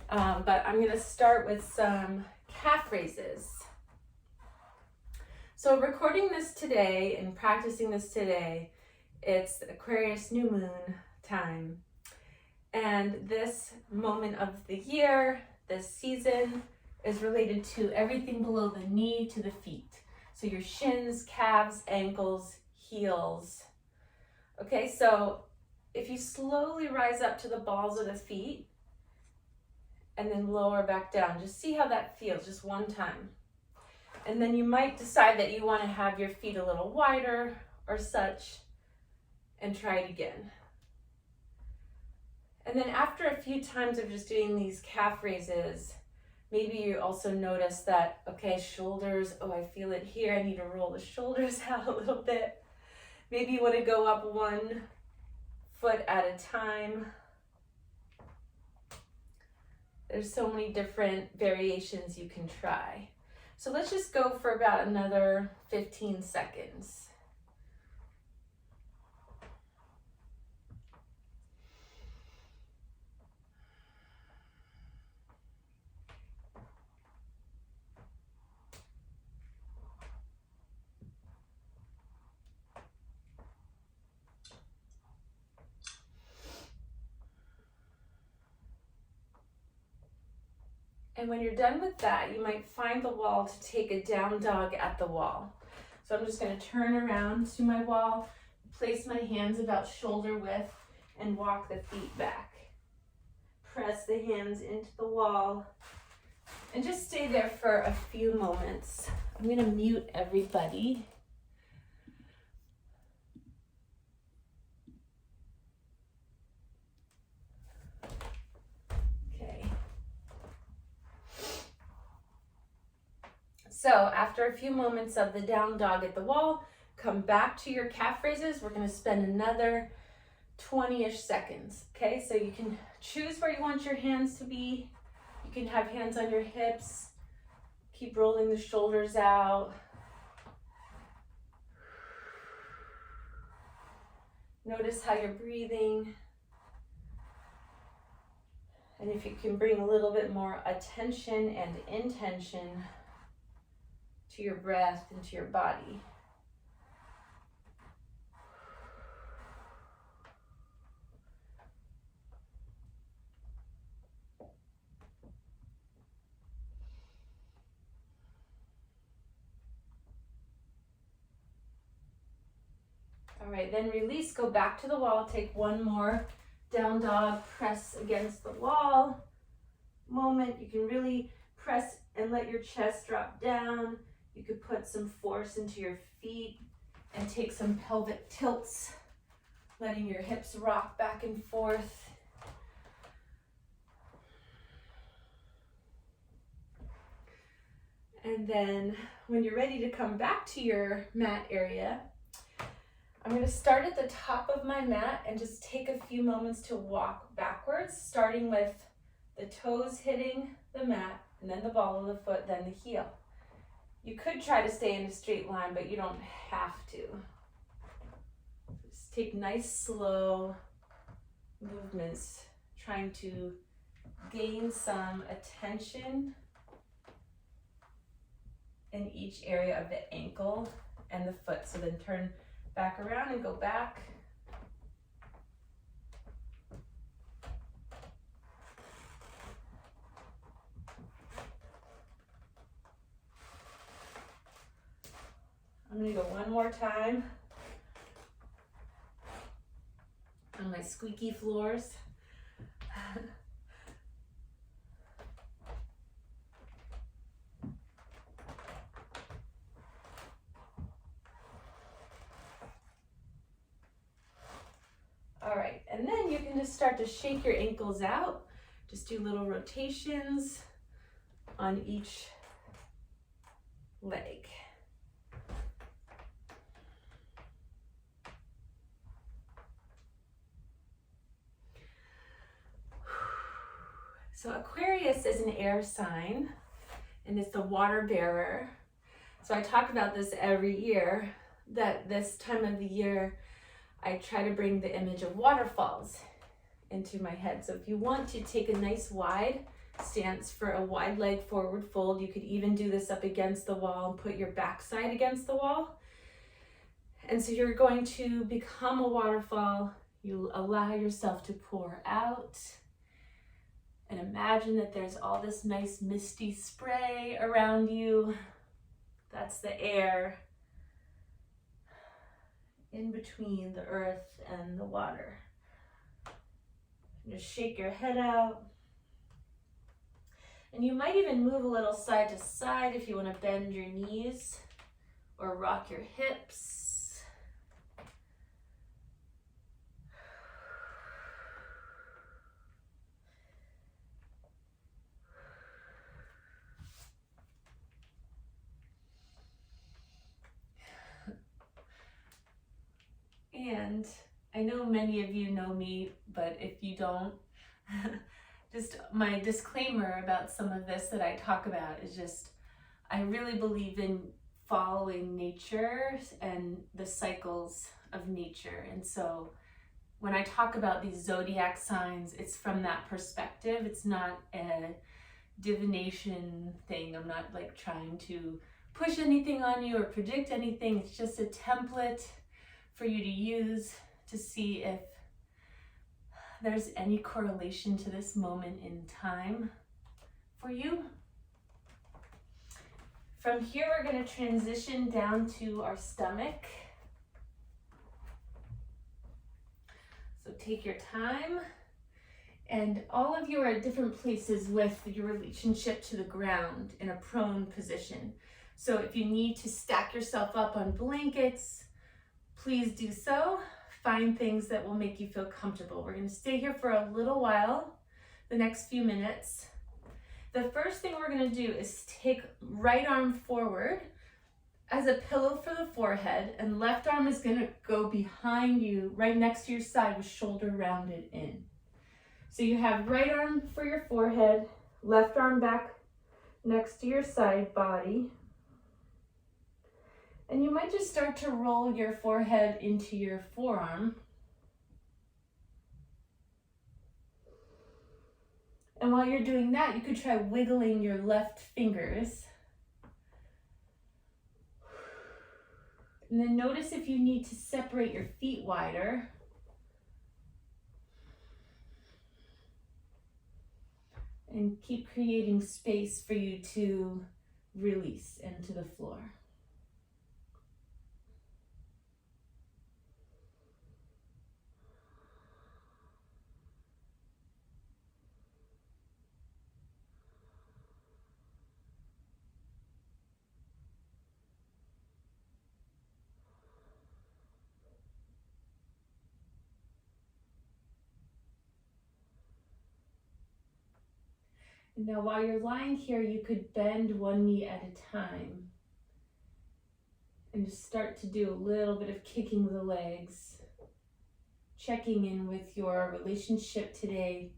But I'm going to start with some calf raises. So recording this today and practicing this today, it's Aquarius new moon time. And this moment of the year, this season, is related to everything below the knee to the feet. So your shins, calves, ankles, heels. Okay, so if you slowly rise up to the balls of the feet and then lower back down, just see how that feels, just one time. And then you might decide that you want to have your feet a little wider or such and try it again. And then after a few times of just doing these calf raises, maybe you also notice that, okay, shoulders, oh, I feel it here. I need to roll the shoulders out a little bit. Maybe you want to go up 1 foot at a time. There's so many different variations you can try. So let's just go for about another 15 seconds. And when you're done with that, you might find the wall to take a down dog at the wall. So I'm just going to turn around to my wall, place my hands about shoulder width, and walk the feet back. Press the hands into the wall, and just stay there for a few moments. I'm going to mute everybody. So after a few moments of the down dog at the wall, come back to your calf raises. We're going to spend another 20-ish seconds. Okay, so you can choose where you want your hands to be. You can have hands on your hips. Keep rolling the shoulders out. Notice how you're breathing. And if you can bring a little bit more attention and intention to your breath and to your body. All right, then release, go back to the wall, take one more down dog, press against the wall moment. You can really press and let your chest drop down. You could put some force into your feet and take some pelvic tilts, letting your hips rock back and forth. And then when you're ready to come back to your mat area, I'm going to start at the top of my mat and just take a few moments to walk backwards, starting with the toes hitting the mat, and then the ball of the foot, then the heel. You could try to stay in a straight line, but you don't have to. Just take nice, slow movements, trying to gain some attention in each area of the ankle and the foot. So then turn back around and go back. I'm going to go one more time on my squeaky floors. All right, and then you can just start to shake your ankles out. Just do little rotations on each leg. So Aquarius is an air sign, and it's the water bearer. So I talk about this every year, that this time of the year, I try to bring the image of waterfalls into my head. So if you want to take a nice wide stance for a wide leg forward fold. You could even do this up against the wall and put your backside against the wall. And so you're going to become a waterfall. You allow yourself to pour out. And imagine that there's all this nice misty spray around you. That's the air in between the earth and the water. Just shake your head out. And you might even move a little side to side if you want to bend your knees or rock your hips. And I know many of you know me, but if you don't, just my disclaimer about some of this that I talk about is just, I really believe in following nature and the cycles of nature. And so when I talk about these zodiac signs, it's from that perspective. It's not a divination thing. I'm not like trying to push anything on you or predict anything. It's just a template for you to use to see if there's any correlation to this moment in time for you. From here, we're going to transition down to our stomach. So take your time, and all of you are at different places with your relationship to the ground in a prone position. So if you need to stack yourself up on blankets, please do so. Find things that will make you feel comfortable. We're going to stay here for a little while, the next few minutes. The first thing we're going to do is take right arm forward as a pillow for the forehead, and left arm is going to go behind you, right next to your side with shoulder rounded in. So you have right arm for your forehead, left arm back next to your side body. And you might just start to roll your forehead into your forearm. And while you're doing that, you could try wiggling your left fingers. And then notice if you need to separate your feet wider. And keep creating space for you to release into the floor. Now, while you're lying here, you could bend one knee at a time and just start to do a little bit of kicking the legs, checking in with your relationship today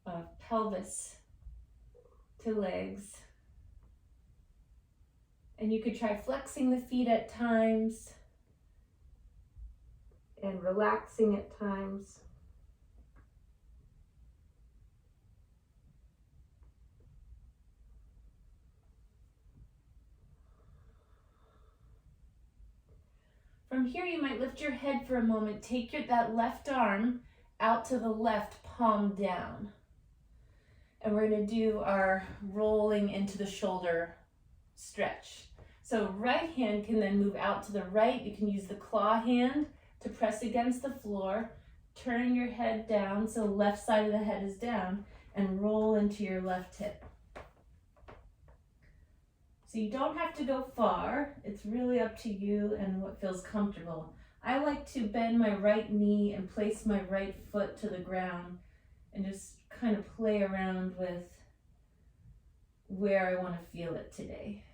of pelvis to legs. And you could try flexing the feet at times and relaxing at times. From here, you might lift your head for a moment. Take that left arm out to the left, palm down. And we're going to do our rolling into the shoulder stretch. So right hand can then move out to the right. You can use the claw hand to press against the floor. Turn your head down so the left side of the head is down, and roll into your left hip. So you don't have to go far. It's really up to you and what feels comfortable. I like to bend my right knee and place my right foot to the ground and just kind of play around with where I want to feel it today.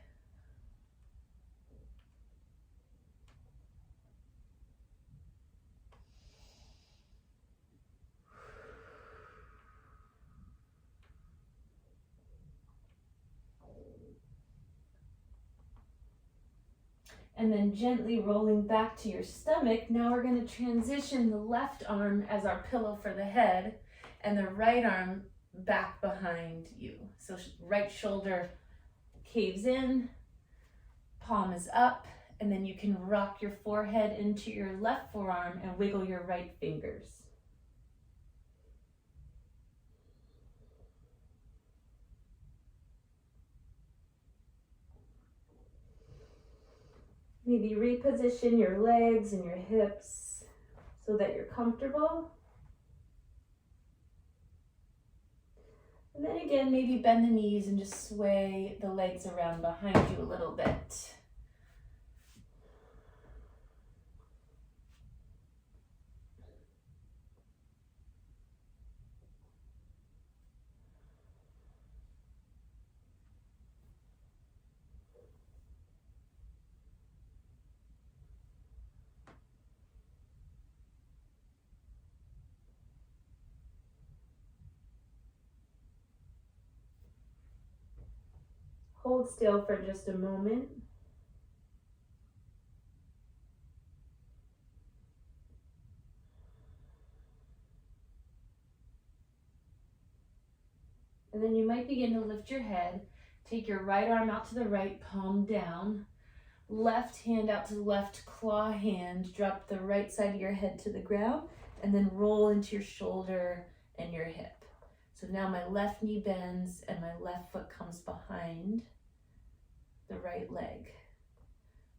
And then gently rolling back to your stomach. Now we're going to transition the left arm as our pillow for the head and the right arm back behind you. So right shoulder caves in, palm is up, and then you can rock your forehead into your left forearm and wiggle your right fingers. Maybe reposition your legs and your hips so that you're comfortable. And then again, maybe bend the knees and just sway the legs around behind you a little bit. Hold still for just a moment. And then you might begin to lift your head. Take your right arm out to the right, palm down. Left hand out to the left, claw hand. Drop the right side of your head to the ground and then roll into your shoulder and your hip. So now my left knee bends and my left foot comes behind the right leg.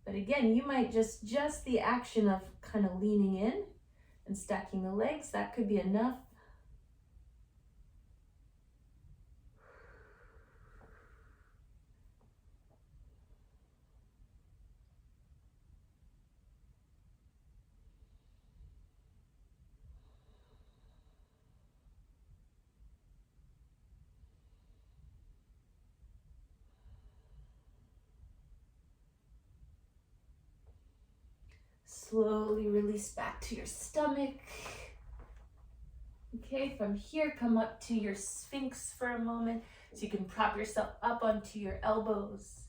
But again, you might just the action of kind of leaning in and stacking the legs, that could be enough. Slowly release back to your stomach. Okay, from here, come up to your Sphinx for a moment so you can prop yourself up onto your elbows.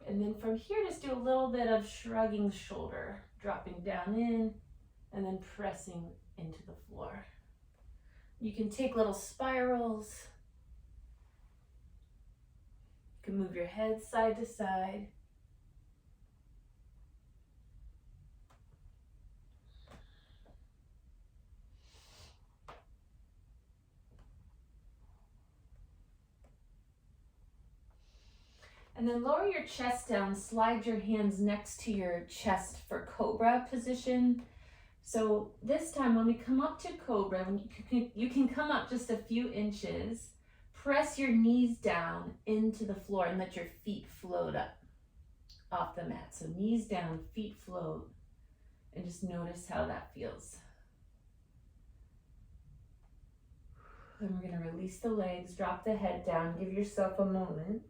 And then from here, just do a little bit of shrugging the shoulder, dropping down in and then pressing into the floor. You can take little spirals. You can move your head side to side. And then lower your chest down, slide your hands next to your chest for cobra position. So this time when we come up to cobra, you can come up just a few inches, press your knees down into the floor and let your feet float up off the mat. So knees down, feet float, and just notice how that feels. And we're going to release the legs, drop the head down, give yourself a moment.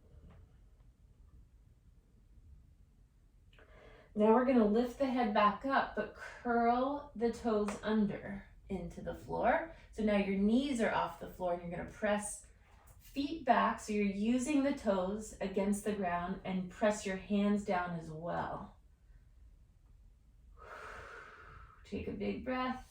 Now we're going to lift the head back up, but curl the toes under into the floor. So now your knees are off the floor and you're going to press feet back. So you're using the toes against the ground and press your hands down as well. Take a big breath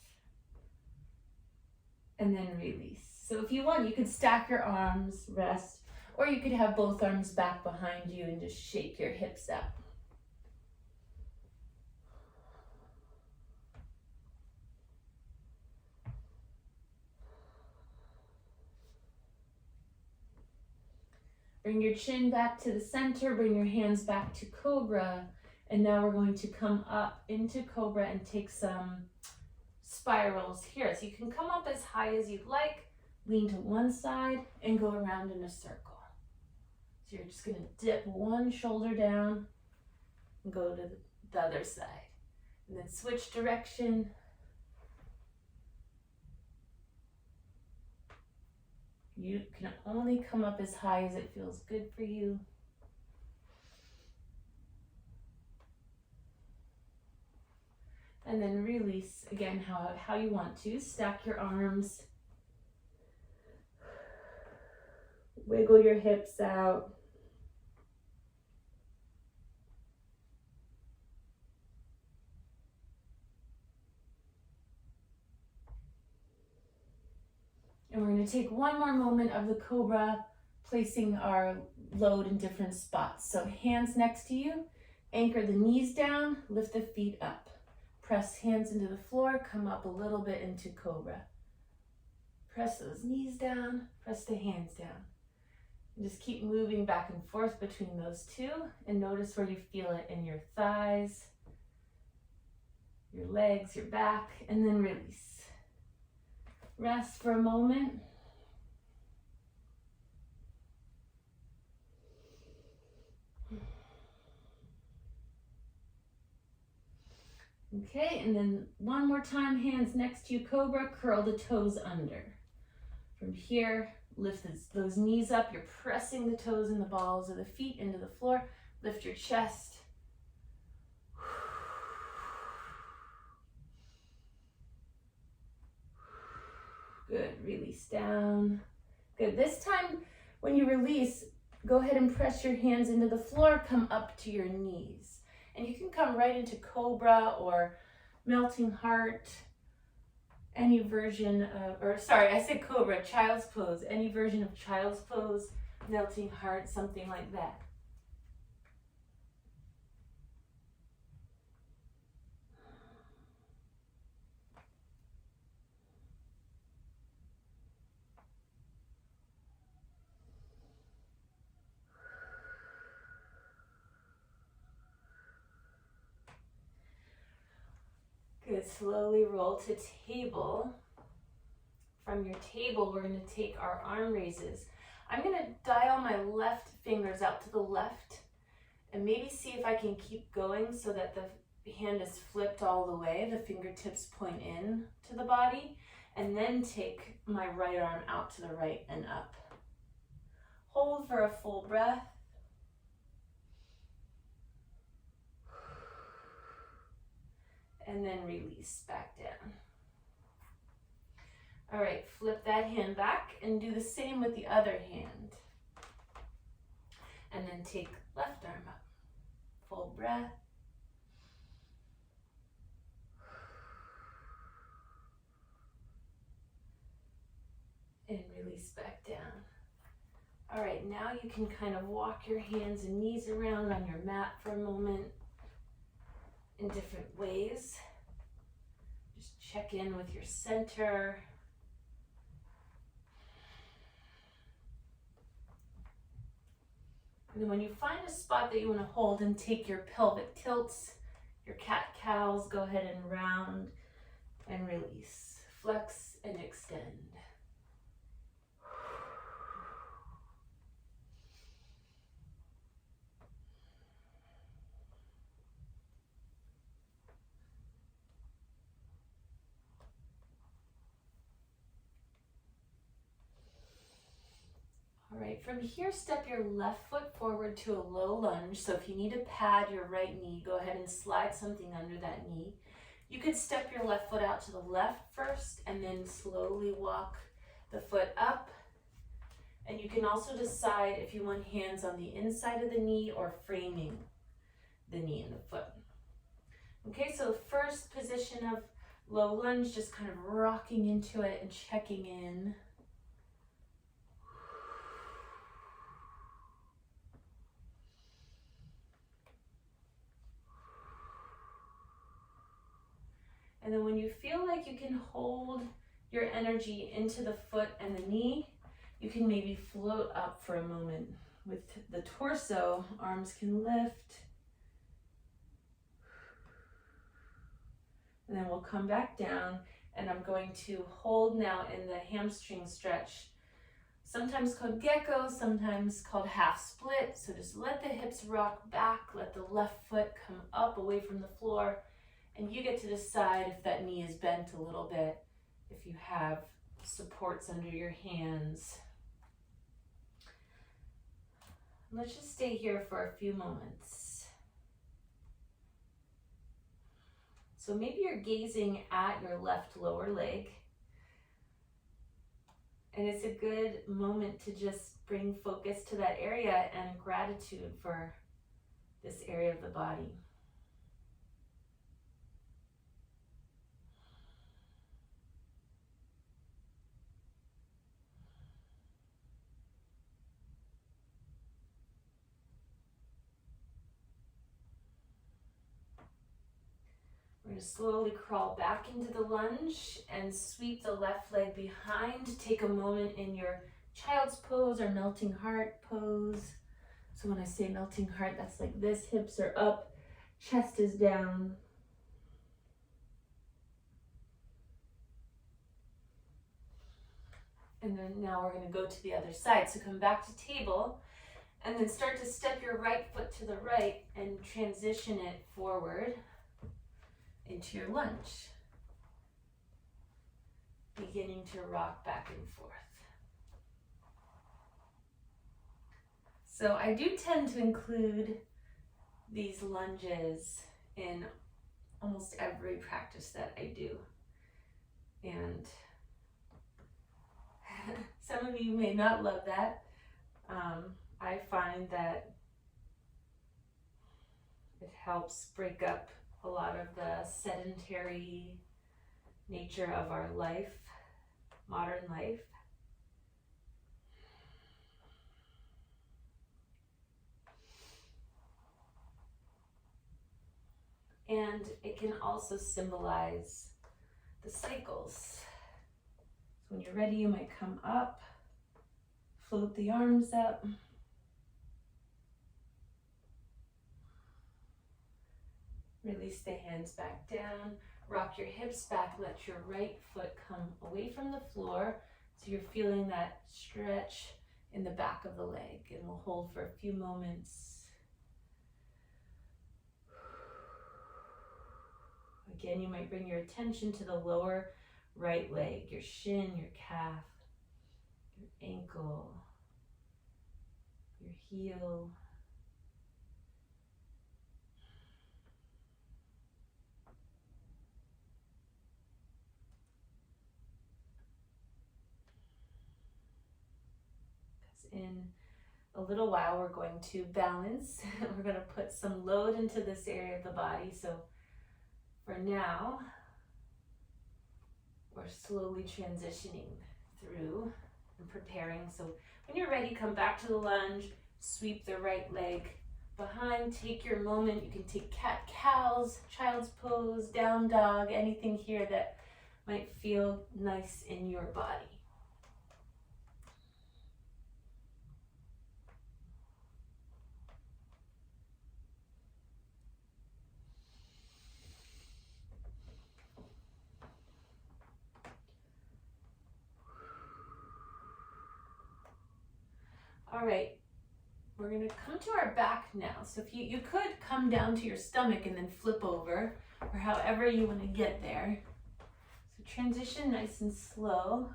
and then release. So if you want, you could stack your arms, rest, or you could have both arms back behind you and just shake your hips up. Bring your chin back to the center, bring your hands back to cobra, and now we're going to come up into cobra and take some spirals here. So you can come up as high as you'd like, lean to one side, and go around in a circle. So you're just going to dip one shoulder down and go to the other side. And then switch direction. You can only come up as high as it feels good for you. And then release again how you want to. Stack your arms. Wiggle your hips out. going to take one more moment of the cobra, placing our load in different spots. So hands next to you, anchor the knees down, lift the feet up. Press hands into the floor, come up a little bit into cobra. Press those knees down, press the hands down. And just keep moving back and forth between those two, and notice where you feel it in your thighs, your legs, your back, and then release. Rest for a moment. Okay, and then one more time, hands next to you, cobra, curl the toes under. From here, lift those knees up. You're pressing the toes and the balls of the feet into the floor. Lift your chest. Good, release down. Good, this time when you release, go ahead and press your hands into the floor, come up to your knees. And you can come right into cobra or melting heart, any version of, I said cobra, child's pose, any version of child's pose, melting heart, something like that. Good, slowly roll to table. From your table, we're going to take our arm raises. I'm going to dial my left fingers out to the left and maybe see if I can keep going so that the hand is flipped all the way, the fingertips point in to the body, and then take my right arm out to the right and up. Hold for a full breath. And then release back down. All right, flip that hand back and do the same with the other hand. And then take left arm up. Full breath. And release back down. All right, now you can kind of walk your hands and knees around on your mat for a moment in different ways. Just check in with your center. And then when you find a spot that you want to hold and take your pelvic tilts, your cat-cows, go ahead and round and release. Flex and extend. All right, from here, step your left foot forward to a low lunge. So if you need to pad your right knee, go ahead and slide something under that knee. You could step your left foot out to the left first and then slowly walk the foot up. And you can also decide if you want hands on the inside of the knee or framing the knee and the foot. Okay, so first position of low lunge, just kind of rocking into it and checking in. And then when you feel like you can hold your energy into the foot and the knee, you can maybe float up for a moment. With the torso, arms can lift. And then we'll come back down, and I'm going to hold now in the hamstring stretch, sometimes called gecko, sometimes called half split. So just let the hips rock back, let the left foot come up away from the floor, and you get to decide if that knee is bent a little bit, if you have supports under your hands. Let's just stay here for a few moments. So maybe you're gazing at your left lower leg, and it's a good moment to just bring focus to that area and gratitude for this area of the body. going to slowly crawl back into the lunge and sweep the left leg behind. Take a moment in your child's pose or melting heart pose. So when I say melting heart, that's like this, hips are up, chest is down. And then now we're going to go to the other side. So come back to table and then start to step your right foot to the right and transition it forward into your lunge. Beginning to rock back and forth. So I do tend to include these lunges in almost every practice that I do. And some of you may not love that. I find that it helps break up a lot of the sedentary nature of our life, modern life. And it can also symbolize the cycles. So when you're ready, you might come up, float the arms up. Release the hands back down. Rock your hips back. Let your right foot come away from the floor. So you're feeling that stretch in the back of the leg. And we'll hold for a few moments. Again, you might bring your attention to the lower right leg, your shin, your calf, your ankle, your heel. In a little while, we're going to balance. We're going to put some load into this area of the body. So for now, we're slowly transitioning through and preparing. So when you're ready, come back to the lunge, sweep the right leg behind, take your moment. You can take cat-cows, child's pose, down dog, anything here that might feel nice in your body. All right, we're going to come to our back now. So if you could come down to your stomach and then flip over, or however you want to get there. So transition nice and slow.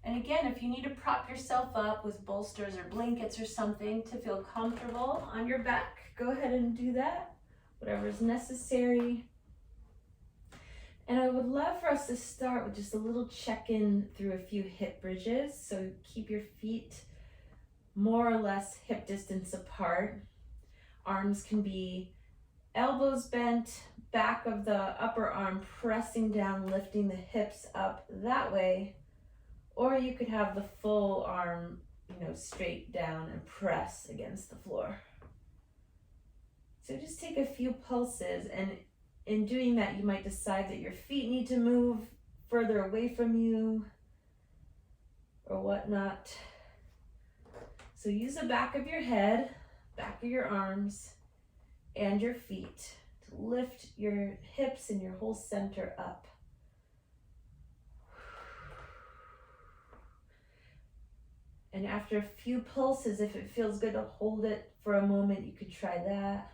And again, if you need to prop yourself up with bolsters or blankets or something to feel comfortable on your back, go ahead and do that, whatever is necessary. And I would love for us to start with just a little check-in through a few hip bridges. So keep your feet more or less hip distance apart. Arms can be elbows bent, back of the upper arm pressing down, lifting the hips up that way. Or you could have the full arm, straight down and press against the floor. So just take a few pulses, and in doing that, you might decide that your feet need to move further away from you or whatnot. So use the back of your head, back of your arms, and your feet to lift your hips and your whole center up. And after a few pulses, if it feels good to hold it for a moment, you could try that.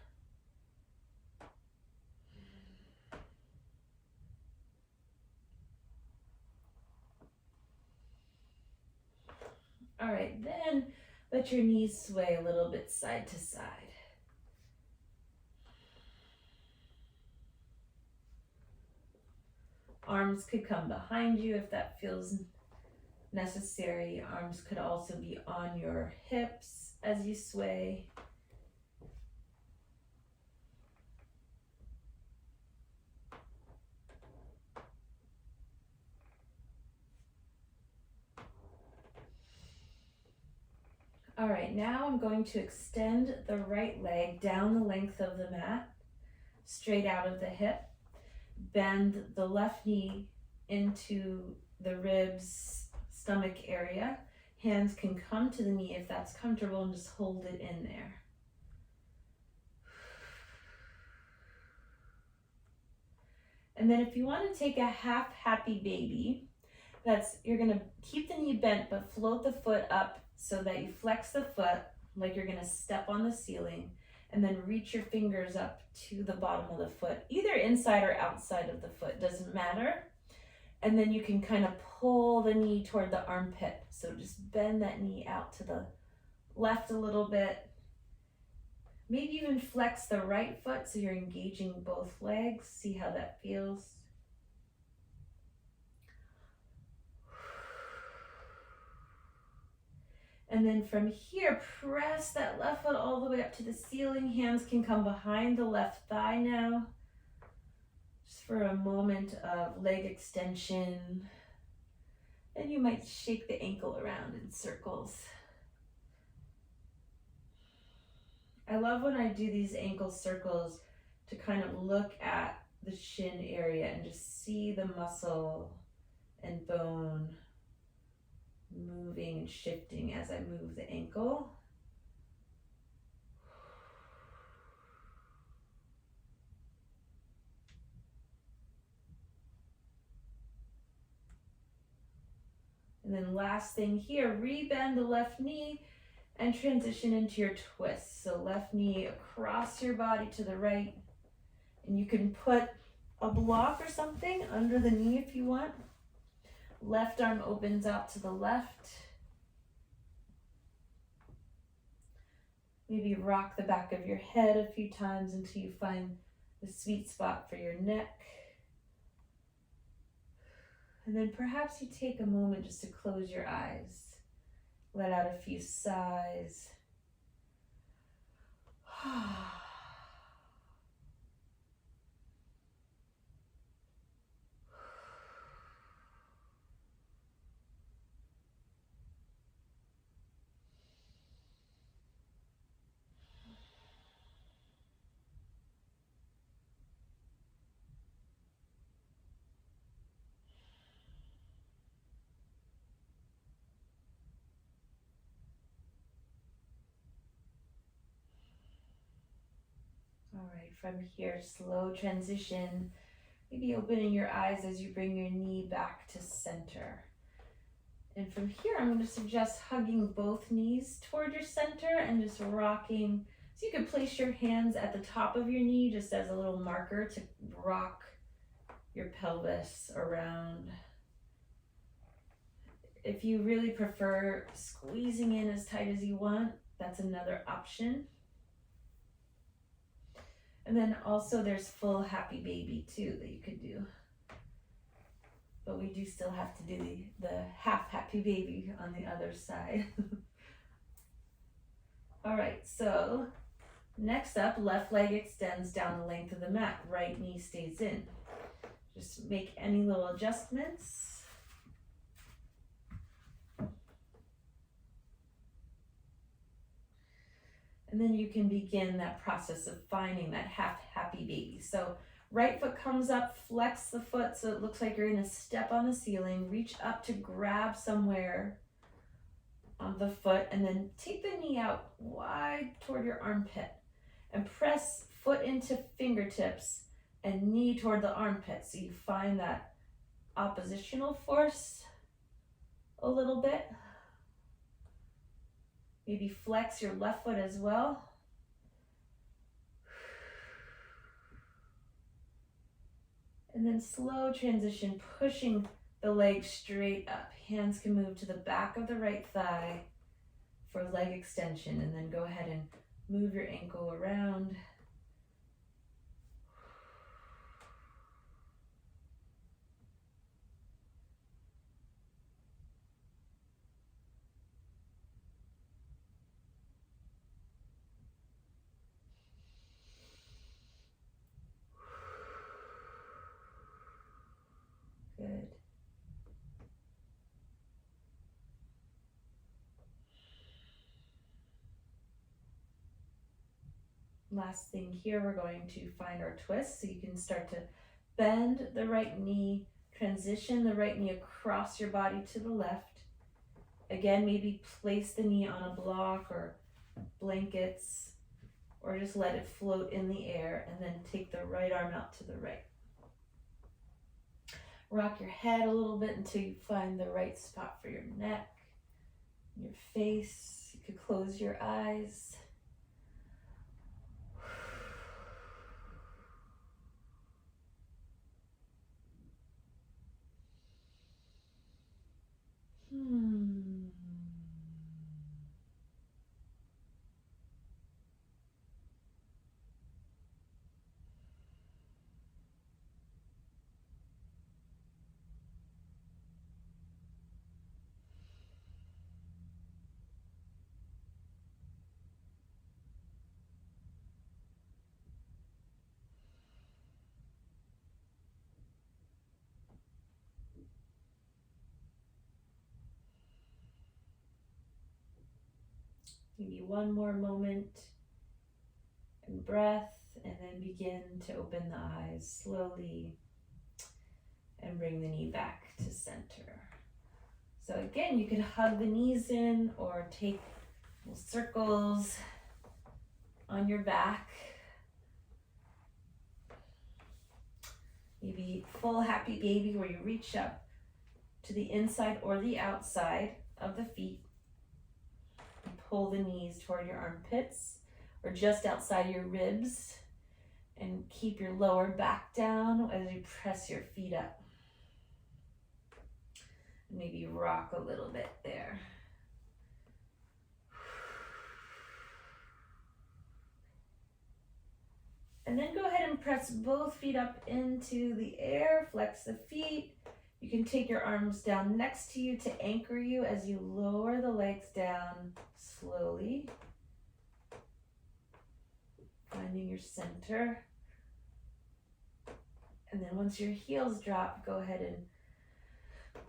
All right, then let your knees sway a little bit side to side. Arms could come behind you if that feels necessary. Arms could also be on your hips as you sway. All right, now I'm going to extend the right leg down the length of the mat, straight out of the hip. bend the left knee into the ribs, stomach area. Hands can come to the knee if that's comfortable and just hold it in there. And then if you want to take a half happy baby, you're going to keep the knee bent but float the foot up so that you flex the foot like you're going to step on the ceiling, and then reach your fingers up to the bottom of the foot, either inside or outside of the foot, doesn't matter. And then you can kind of pull the knee toward the armpit. So just bend that knee out to the left a little bit. Maybe even flex the right foot so you're engaging both legs. See how that feels. And then from here, press that left foot all the way up to the ceiling. Hands can come behind the left thigh now. Just for a moment of leg extension. And you might shake the ankle around in circles. I love when I do these ankle circles to kind of look at the shin area and just see the muscle and bone moving and shifting as I move the ankle. And then last thing here, rebend the left knee and transition into your twist. So left knee across your body to the right. And you can put a block or something under the knee if you want. Left arm opens out to the left. Maybe rock the back of your head a few times until you find the sweet spot for your neck. And then perhaps you take a moment just to close your eyes. Let out a few sighs. All right, from here, slow transition. Maybe opening your eyes as you bring your knee back to center. And from here, I'm going to suggest hugging both knees toward your center and just rocking. So you can place your hands at the top of your knee just as a little marker to rock your pelvis around. If you really prefer squeezing in as tight as you want, that's another option. And then also there's full happy baby too that you could do. But we do still have to do the half happy baby on the other side. All right, so next up, left leg extends down the length of the mat. Right knee stays in. Just make any little adjustments. And then you can begin that process of finding that half happy baby. So right foot comes up, flex the foot so it looks like you're gonna step on the ceiling, reach up to grab somewhere on the foot, and then take the knee out wide toward your armpit and press foot into fingertips and knee toward the armpit. So you find that oppositional force a little bit. Maybe flex your left foot as well. And then slow transition, pushing the leg straight up. Hands can move to the back of the right thigh for leg extension, and then go ahead and move your ankle around. Good. Last thing here, we're going to find our twist. So you can start to bend the right knee, transition the right knee across your body to the left. Again, maybe place the knee on a block or blankets, or just let it float in the air, and then take the right arm out to the right. Rock your head a little bit until you find the right spot for your neck, your face. You could close your eyes. Maybe one more moment and breath, and then begin to open the eyes slowly and bring the knee back to center. So again, you could hug the knees in or take little circles on your back. Maybe full happy baby, where you reach up to the inside or the outside of the feet. Pull the knees toward your armpits or just outside your ribs, and keep your lower back down as you press your feet up. Maybe rock a little bit there. And then go ahead and press both feet up into the air, flex the feet. You can take your arms down next to you to anchor you as you lower the legs down slowly. Finding your center. And then once your heels drop, go ahead and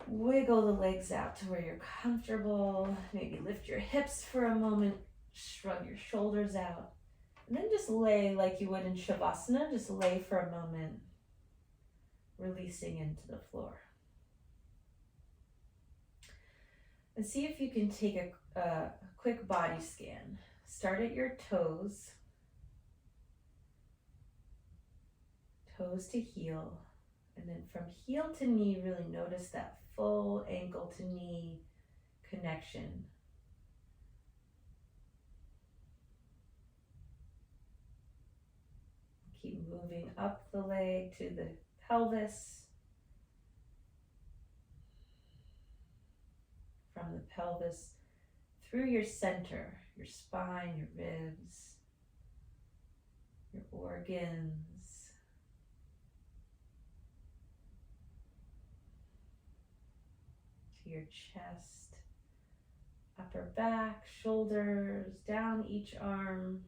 wiggle the legs out to where you're comfortable. Maybe lift your hips for a moment, shrug your shoulders out. And then just lay like you would in Shavasana. Just lay for a moment, releasing into the floor. And see if you can take a quick body scan. Start at your toes. Toes to heel. And then from heel to knee, really notice that full ankle to knee connection. Keep moving up the leg to the pelvis. From the pelvis through your center, your spine, your ribs, your organs. To your chest, upper back, shoulders, down each arm.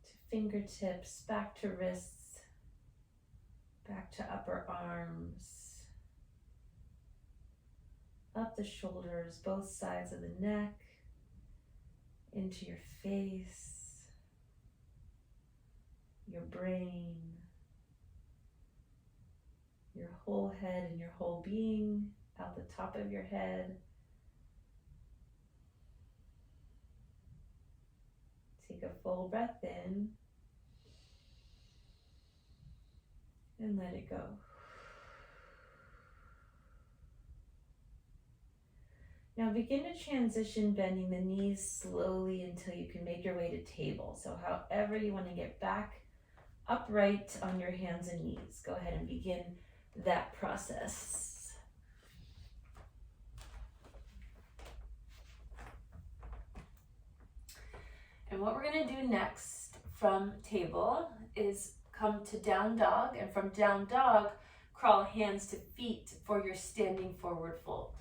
To fingertips, back to wrists. Back to upper arms, up the shoulders, both sides of the neck, into your face, your brain, your whole head and your whole being, out the top of your head. Take a full breath in. And let it go. Now begin to transition, bending the knees slowly until you can make your way to table. So however you want to get back upright on your hands and knees, go ahead and begin that process. And what we're going to do next from table is come to down dog, and from down dog, crawl hands to feet for your standing forward fold.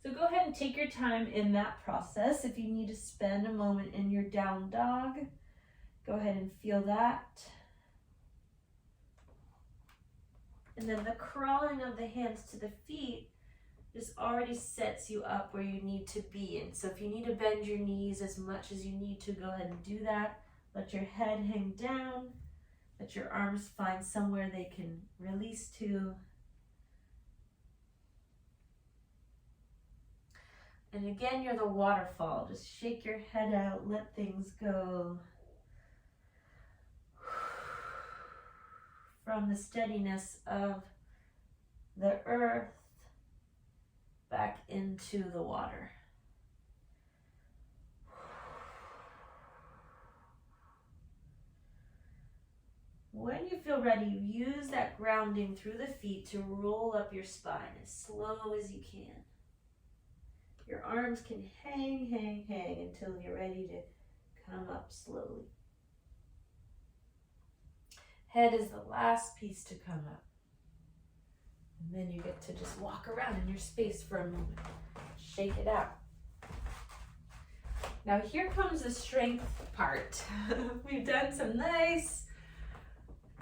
So go ahead and take your time in that process. If you need to spend a moment in your down dog, go ahead and feel that. And then the crawling of the hands to the feet this already sets you up where you need to be. And so if you need to bend your knees as much as you need to, go ahead and do that. Let your head hang down. Let your arms find somewhere they can release to. And again, you're the waterfall. Just shake your head out, let things go. From the steadiness of the earth back into the water. When you feel ready, use that grounding through the feet to roll up your spine as slow as you can. Your arms can hang until you're ready to come up slowly. Head is the last piece to come up. And then you get to just walk around in your space for a moment. Shake it out. Now here comes the strength part. We've done some nice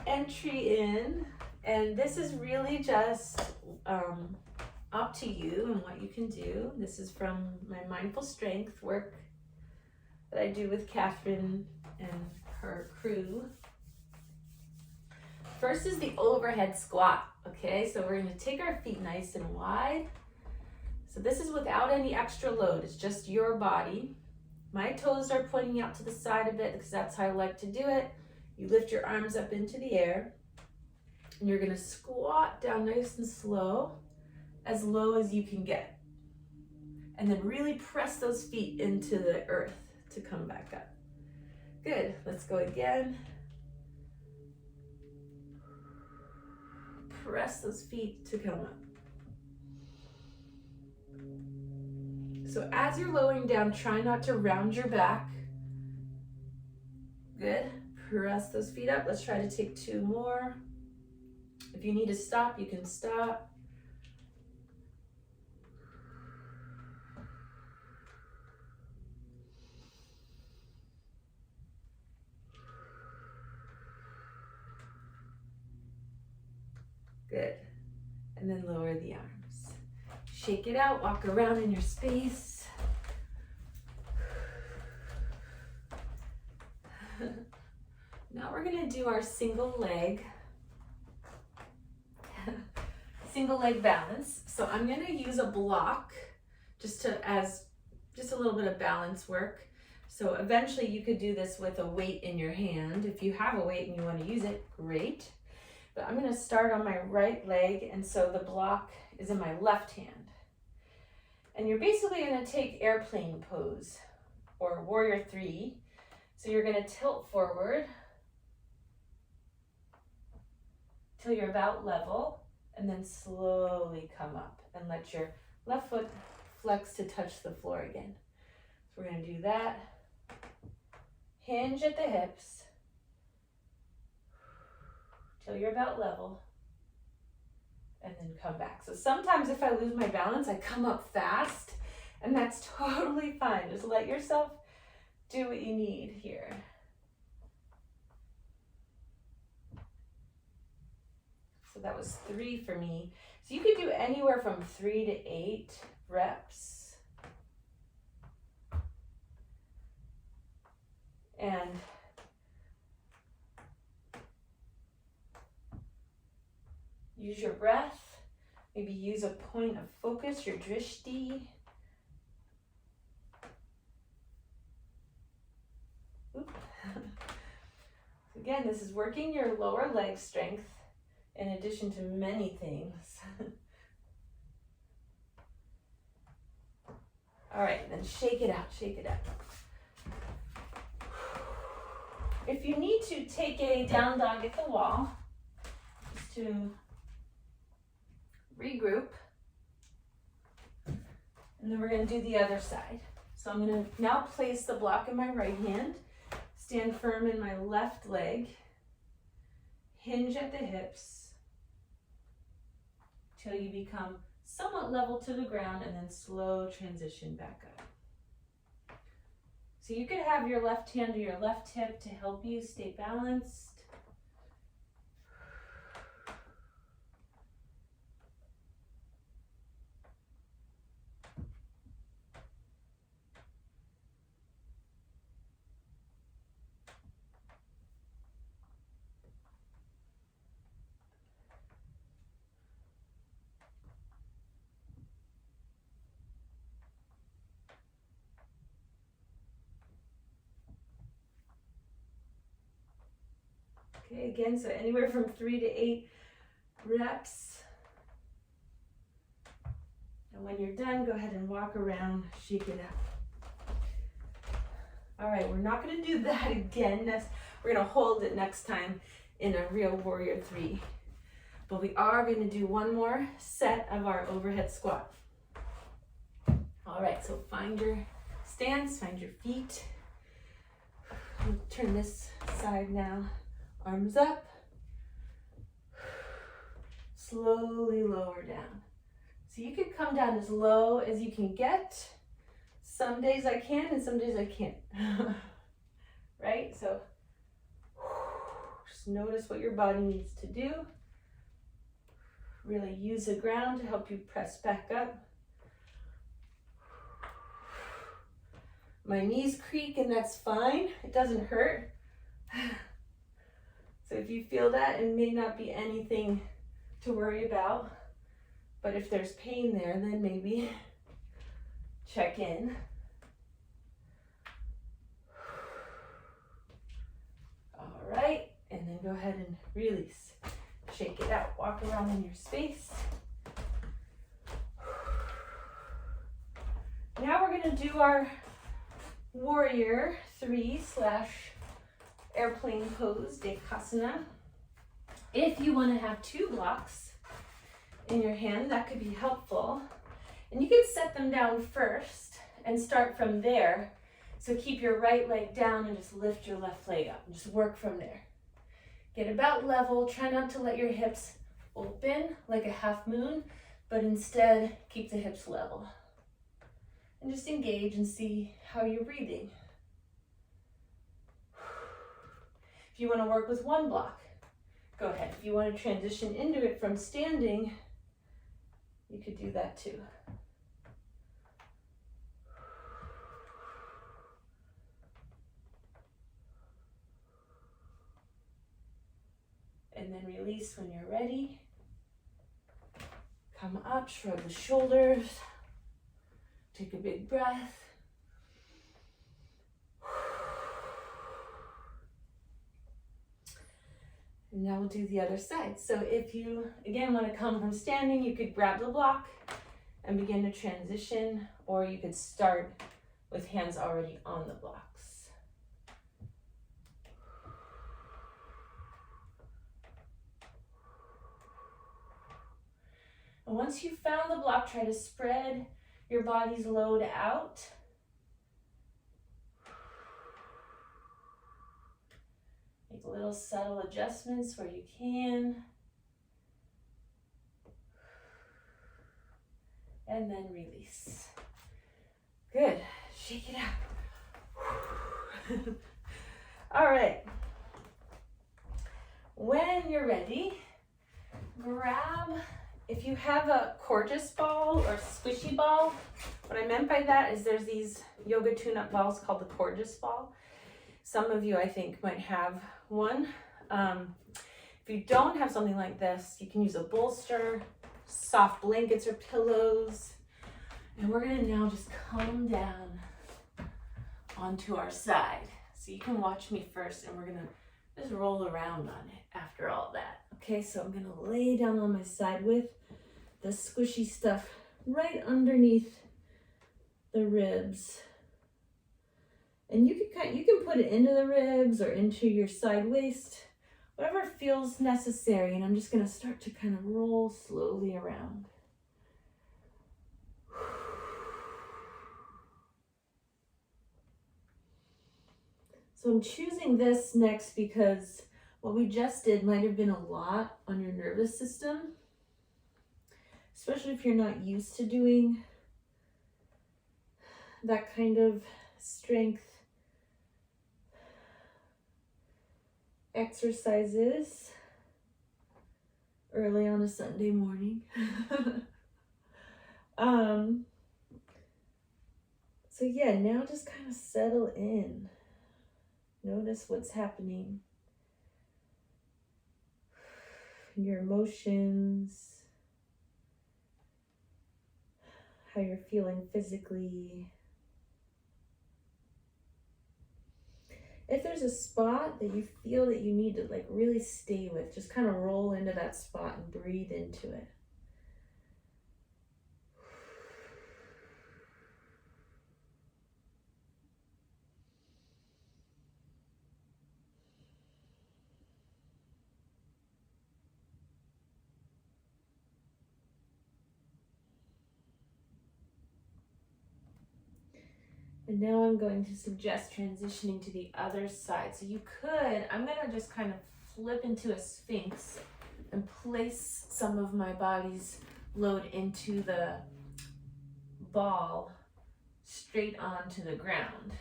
entry in, and this is really just up to you and what you can do. This is from my mindful strength work that I do with Catherine and her crew. First is the overhead squat, okay? So we're gonna take our feet nice and wide. So this is without any extra load, it's just your body. My toes are pointing out to the side a bit because that's how I like to do it. You lift your arms up into the air and you're gonna squat down nice and slow, as low as you can get. And then really press those feet into the earth to come back up. Good, let's go again. Press those feet to come up. So as you're lowering down, try not to round your back. Good. Press those feet up. Let's try to take 2 more. If you need to stop, you can stop. Good. And then lower the arms. Shake it out, walk around in your space. Now we're gonna do our single leg balance. So I'm gonna use a block just a little bit of balance work. So eventually you could do this with a weight in your hand. If you have a weight and you wanna use it, great. But I'm gonna start on my right leg, and so the block is in my left hand. And you're basically gonna take airplane pose or warrior 3. So you're gonna tilt forward till you're about level, and then slowly come up and let your left foot flex to touch the floor again. So we're gonna do that. Hinge at the hips till you're about level, and then come back. So sometimes if I lose my balance, I come up fast, and that's totally fine. Just let yourself do what you need here. So that was 3 for me. So you could do anywhere from 3 to 8 reps. And use your breath. Maybe use a point of focus, your drishti. Again, this is working your lower leg strength in addition to many things. All right, then shake it out, shake it out. If you need to, take a down dog at the wall, just to regroup. And then we're gonna do the other side. So I'm gonna now place the block in my right hand, stand firm in my left leg, hinge at the hips till you become somewhat level to the ground, and then slow transition back up. So you could have your left hand to your left hip to help you stay balanced. Okay, again, so anywhere from 3 to 8 reps. And when you're done, go ahead and walk around, shake it up. All right, we're not gonna do that again. We're gonna hold it next time in a real warrior 3. But we are gonna do one more set of our overhead squat. All right, so find your stance, find your feet. We'll turn this side now. Arms up. Slowly lower down. So you could come down as low as you can get. Some days I can and some days I can't. Right? So just notice what your body needs to do. Really use the ground to help you press back up. My knees creak and that's fine. It doesn't hurt. So if you feel that, it may not be anything to worry about. But if there's pain there, then maybe check in. All right, and then go ahead and release. Shake it out, walk around in your space. Now we're gonna do our warrior 3 / airplane pose, Dekasana. If you wanna have 2 blocks in your hand, that could be helpful. And you can set them down first and start from there. So keep your right leg down and just lift your left leg up and just work from there. Get about level, try not to let your hips open like a half moon, but instead keep the hips level. And just engage and see how you're breathing. If you want to work with 1 block, go ahead. If you want to transition into it from standing, you could do that too. And then release when you're ready. Come up, shrug the shoulders. Take a big breath. And now we'll do the other side. So if you, again, want to come from standing, you could grab the block and begin to transition, or you could start with hands already on the blocks. And once you've found the block, try to spread your body's load out. Make little subtle adjustments where you can. And then release. Good. Shake it out. All right. When you're ready, grab, if you have a coregeous ball or squishy ball, what I meant by that is there's these yoga tune-up balls called the coregeous ball. Some of you, I think, might have one. If you don't have something like this, you can use a bolster, soft blankets or pillows. And we're gonna now just come down onto our side. So you can watch me first and we're gonna just roll around on it after all that. Okay, so I'm gonna lay down on my side with the squishy stuff right underneath the ribs. And you can put it into the ribs or into your side waist, whatever feels necessary. And I'm just gonna start to kind of roll slowly around. So I'm choosing this next because what we just did might have been a lot on your nervous system, especially if you're not used to doing that kind of strength exercises early on a Sunday morning. So yeah, now just kind of settle in. Notice what's happening. Your emotions, how you're feeling physically. If there's a spot that you feel that you need to like really stay with, just kind of roll into that spot and breathe into it. And now I'm going to suggest transitioning to the other side. So you could, I'm gonna just kind of flip into a sphinx and place some of my body's load into the ball straight onto the ground.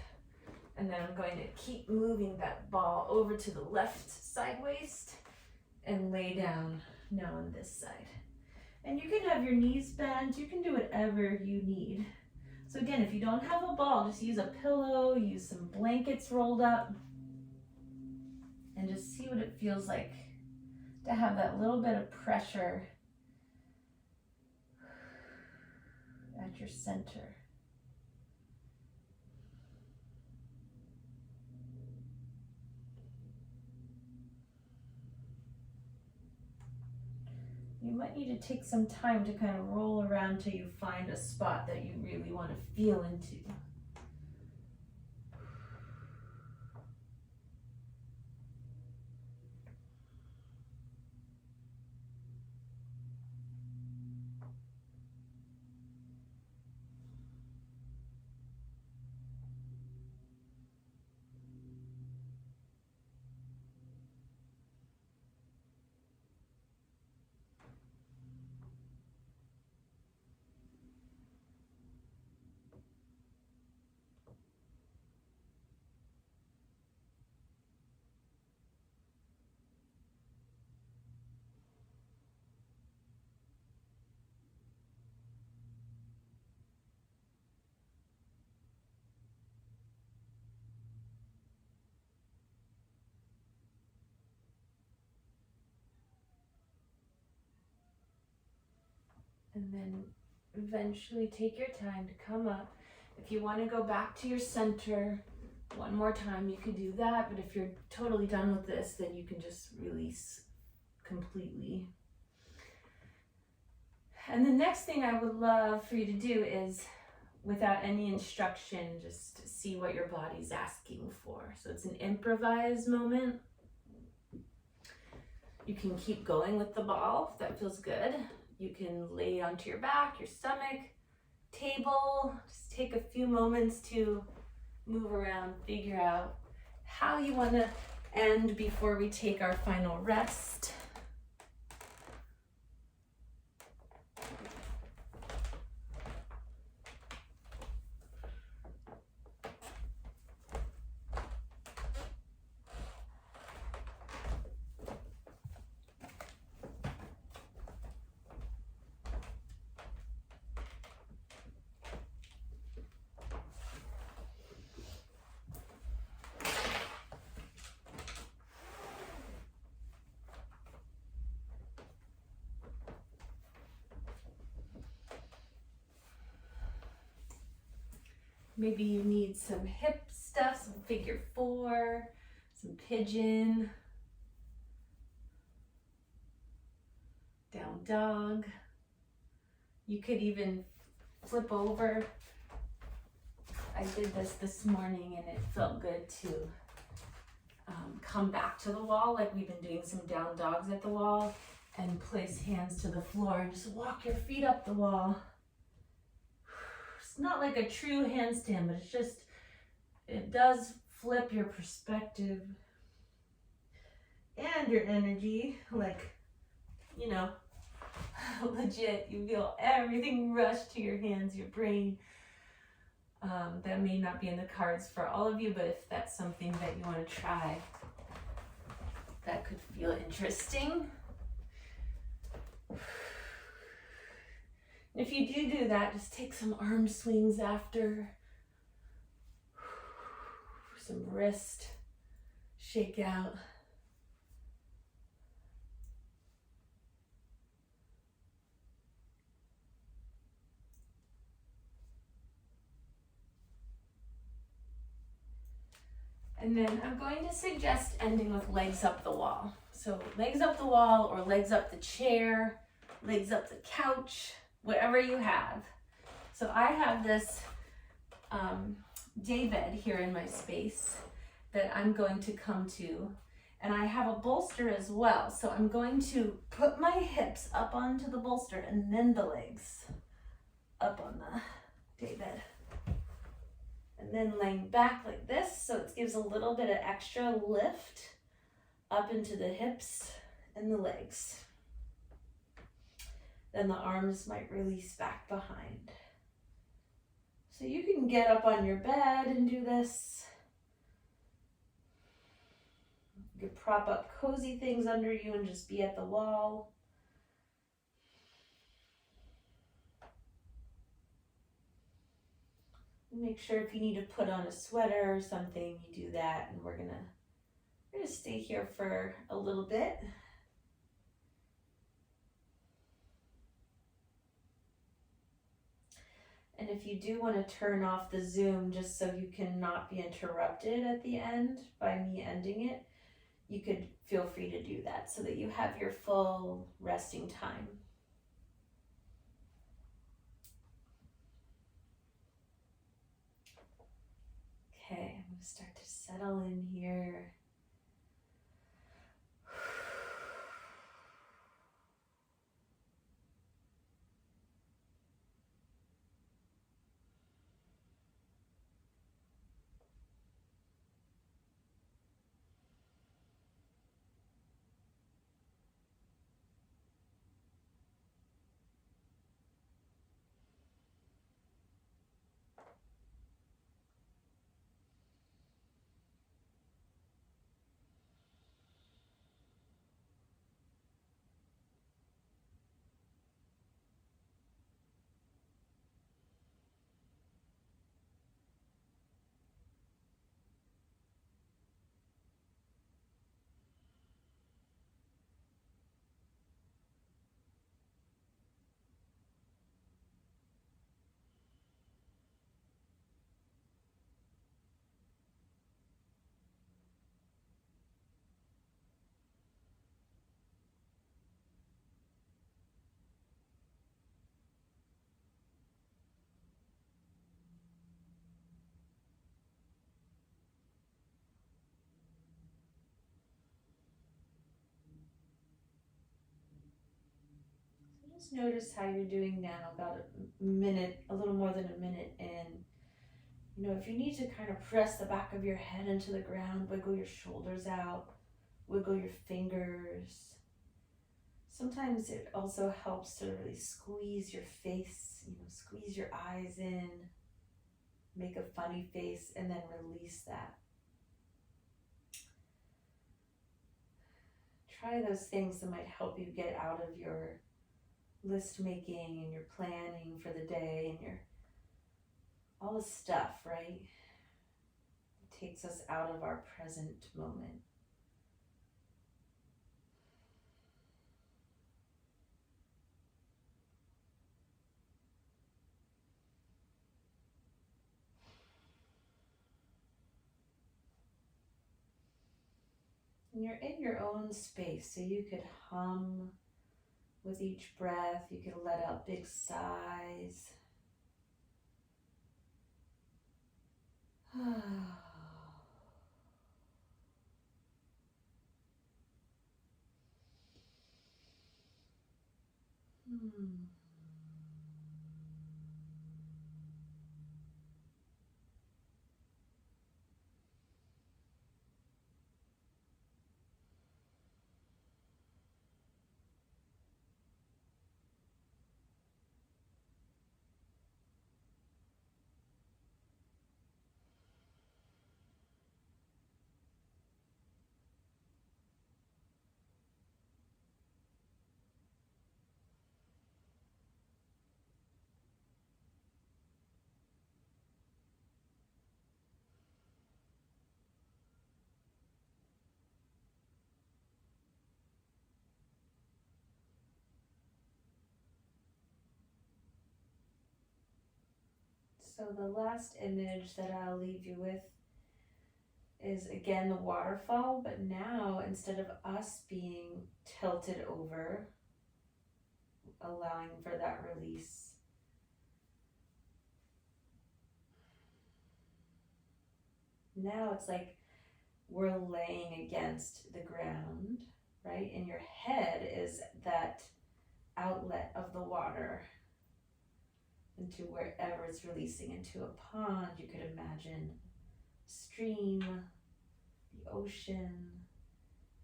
And then I'm going to keep moving that ball over to the left side waist and lay down now on this side. And you can have your knees bent, you can do whatever you need. So again, if you don't have a ball, just use a pillow, use some blankets rolled up, and just see what it feels like to have that little bit of pressure at your center. You might need to take some time to kind of roll around till you find a spot that you really want to feel into. And then eventually take your time to come up. If you want to go back to your center one more time, you could do that. But if you're totally done with this, then you can just release completely. And the next thing I would love for you to do is, without any instruction, just see what your body's asking for. So it's an improvised moment. You can keep going with the ball if that feels good. You can lay onto your back, your stomach, table. Just take a few moments to move around, figure out how you want to end before we take our final rest. Maybe you need some hip stuff, some figure four, some pigeon, down dog. You could even flip over. I did this morning and it felt good to come back to the wall, like we've been doing some down dogs at the wall, and place hands to the floor and just walk your feet up the wall. It's not like a true handstand, but it's just, it does flip your perspective and your energy. Like, you know, legit, you feel everything rush to your hands, your brain. That may not be in the cards for all of you, but if that's something that you want to try, that could feel interesting. If you do that, just take some arm swings after, some wrist shake out. And then I'm going to suggest ending with legs up the wall. So legs up the wall or legs up the chair, legs up the couch, whatever you have. So I have this day bed here in my space that I'm going to come to. And I have a bolster as well. So I'm going to put my hips up onto the bolster and then the legs up on the day bed. And then laying back like this, so it gives a little bit of extra lift up into the hips and the legs. Then the arms might release back behind. So you can get up on your bed and do this. You can prop up cozy things under you and just be at the wall. Make sure if you need to put on a sweater or something, you do that. And we're gonna stay here for a little bit. And if you do want to turn off the Zoom just so you cannot be interrupted at the end by me ending it, you could feel free to do that so that you have your full resting time. Okay, I'm going to start to settle in here. Just notice how you're doing now, about a minute, a little more than a minute in. You know, if you need to kind of press the back of your head into the ground, wiggle your shoulders out, wiggle your fingers. Sometimes it also helps to really squeeze your face, squeeze your eyes in, make a funny face, and then release that. Try those things that might help you get out of your list making and your planning for the day and all the stuff, right? It takes us out of our present moment. And you're in your own space, so you could hum with each breath. You could let out big sighs. So the last image that I'll leave you with is again the waterfall, but now instead of us being tilted over, allowing for that release. Now it's like we're laying against the ground, right? And your head is that outlet of the water into wherever it's releasing, into a pond. You could imagine stream, the ocean.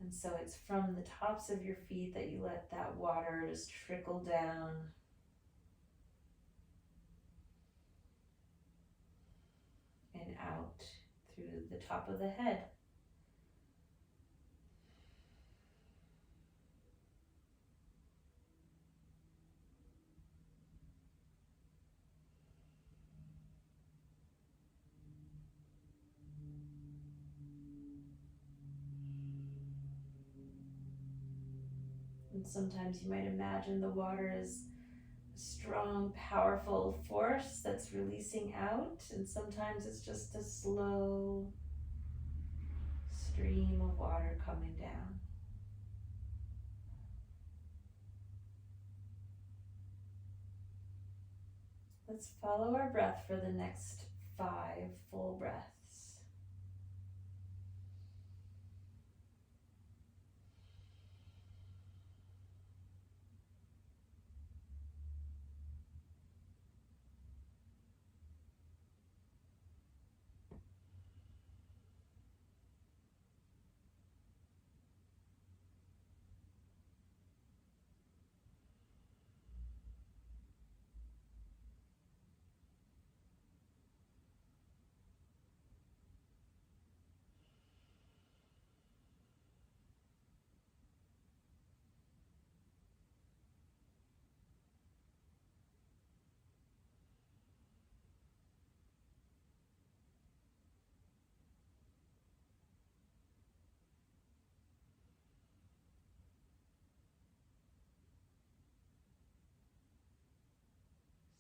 And so it's from the tops of your feet that you let that water just trickle down and out through the top of the head. And sometimes you might imagine the water is a strong, powerful force that's releasing out, and sometimes it's just a slow stream of water coming down. Let's follow our breath for the next 5 full breaths.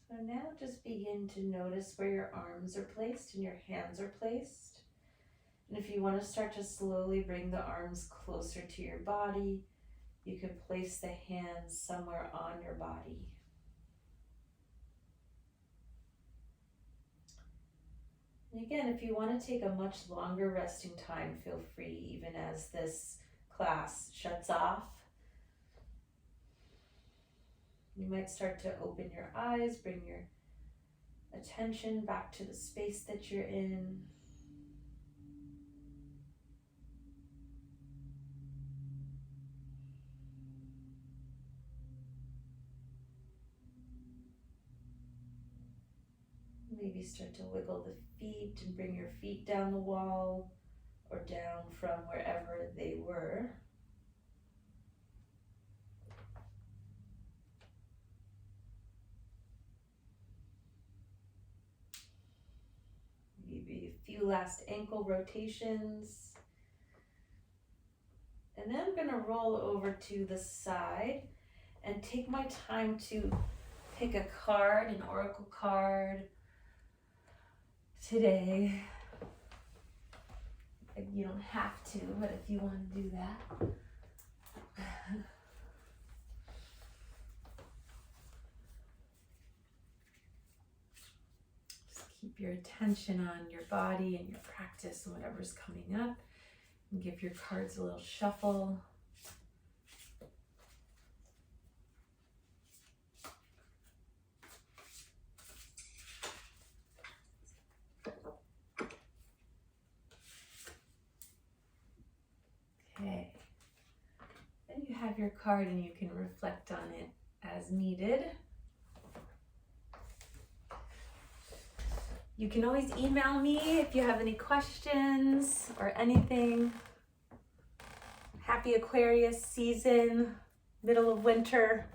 So now just begin to notice where your arms are placed and your hands are placed. And if you want to start to slowly bring the arms closer to your body, you can place the hands somewhere on your body. And again, if you want to take a much longer resting time, feel free, even as this class shuts off. You might start to open your eyes, bring your attention back to the space that you're in. Maybe start to wiggle the feet and bring your feet down the wall or down from wherever they were. Maybe a few last ankle rotations. And then I'm going to roll over to the side and take my time to pick a card, an oracle card today. You don't have to, but if you want to do that. Just keep your attention on your body and your practice and whatever's coming up. And give your cards a little shuffle. Okay. Then you have your card and you can reflect on it as needed. You can always email me if you have any questions or anything. Happy Aquarius season, middle of winter.